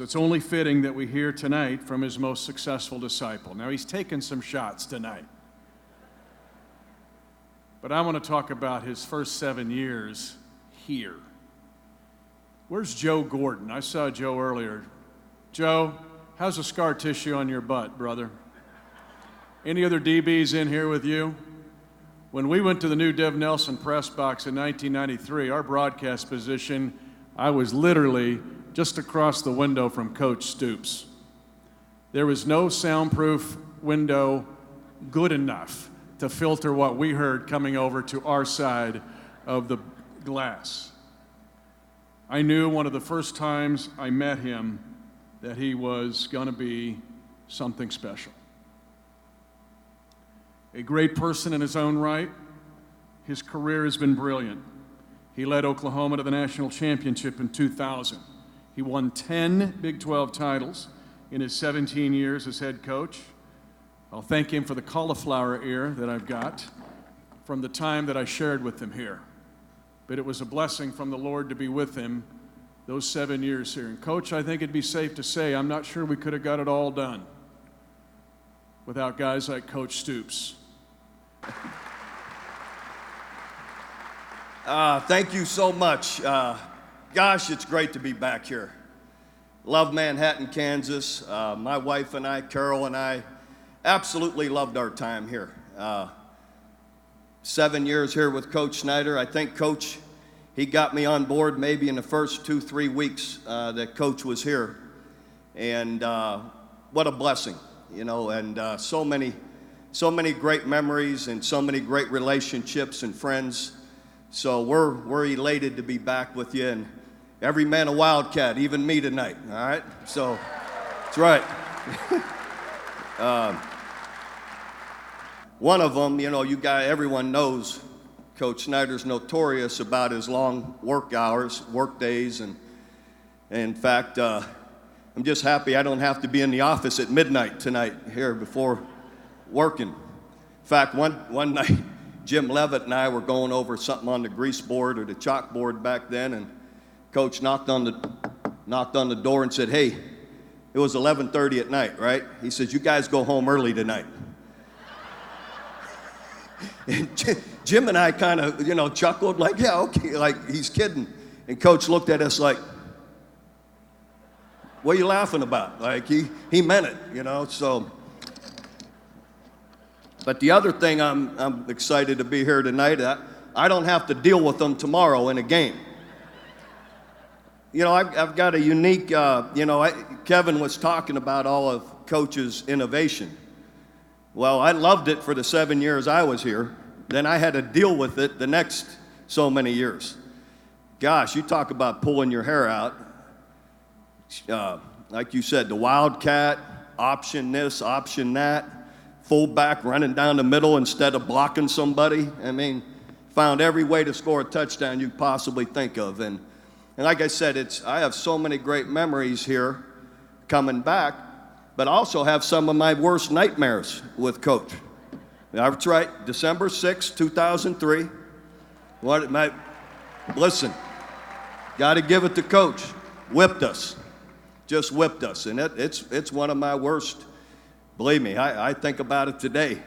So it's only fitting that we hear tonight from his most successful disciple. Now, he's taken some shots tonight. But I want to talk about his first 7 years here. Where's Joe Gordon? I saw Joe earlier. Joe, how's the scar tissue on your butt, brother? Any other DBs in here with you? When we went to the new Dev Nelson press box in 1993, our broadcast position, I was literally just across the window from Coach Stoops. There was no soundproof window good enough to filter what we heard coming over to our side of the glass. I knew one of the first times I met him that he was going to be something special. A great person in his own right. His career has been brilliant. He led Oklahoma to the national championship in 2000. He won 10 Big 12 titles in his 17 years as head coach. I'll thank him for the cauliflower ear that I've got from the time that I shared with him here. But it was a blessing from the Lord to be with him those 7 years here. And Coach, I think it'd be safe to say I'm not sure we could have got it all done without guys like Coach Stoops. Thank you so much. Gosh, it's great to be back here. Love Manhattan, Kansas. My wife and I, Carol and I, absolutely loved our time here. 7 years here with Coach Snyder. I think Coach, he got me on board maybe in the first 2-3 weeks that Coach was here. And what a blessing, you know, and so many great memories and so many great relationships and friends. So we're elated to be back with you, and every man a Wildcat, even me tonight, all right? So, that's right. One of them, you know, everyone knows Coach Snyder's notorious about his long work hours, work days, and in fact, I'm just happy I don't have to be in the office at midnight tonight here before working. In fact, one night, Jim Levitt and I were going over something on the grease board or the chalkboard back then, and Coach knocked on the door and said, "Hey, it was 11:30 at night, right?" He says, "You guys go home early tonight." And Jim and I kind of, you know, chuckled like, "Yeah, okay," like he's kidding. And Coach looked at us like, "What are you laughing about?" Like he meant it, you know. So. But the other thing I'm excited to be here tonight, I don't have to deal with them tomorrow in a game. You know, I've got a unique, Kevin was talking about all of Coach's innovation. Well, I loved it for the 7 years I was here. Then I had to deal with it the next so many years. Gosh, you talk about pulling your hair out. Like you said, the Wildcat, option this, option that. Fullback running down the middle instead of blocking somebody. I mean, found every way to score a touchdown you could possibly think of. And like I said, I have so many great memories here coming back, but I also have some of my worst nightmares with Coach. That's right, December 6, 2003. Listen, got to give it to Coach. Whipped us, just whipped us. And it's one of my worst. Believe me, I think about it today.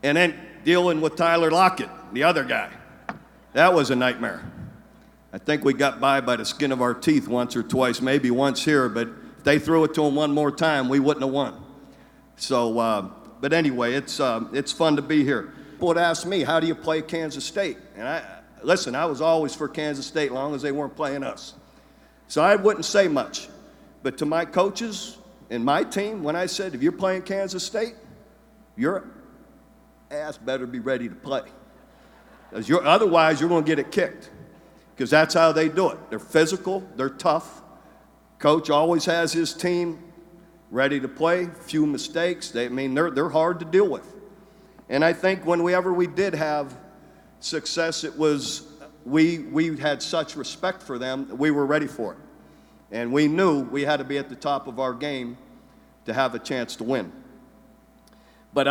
And then dealing with Tyler Lockett, the other guy. That was a nightmare. I think we got by the skin of our teeth once or twice, maybe once here, but if they threw it to him one more time, we wouldn't have won. So, but anyway, it's fun to be here. People would ask me, how do you play Kansas State? And I was always for Kansas State, as long as they weren't playing us. So I wouldn't say much. But to my coaches, and my team, when I said, if you're playing Kansas State, your ass better be ready to play. Otherwise, you're going to get it kicked. Because that's how they do it. They're physical, they're tough. Coach always has his team ready to play, few mistakes. They're hard to deal with. And I think whenever we did have success, it was we had such respect for them that we were ready for it. And we knew we had to be at the top of our game to have a chance to win. But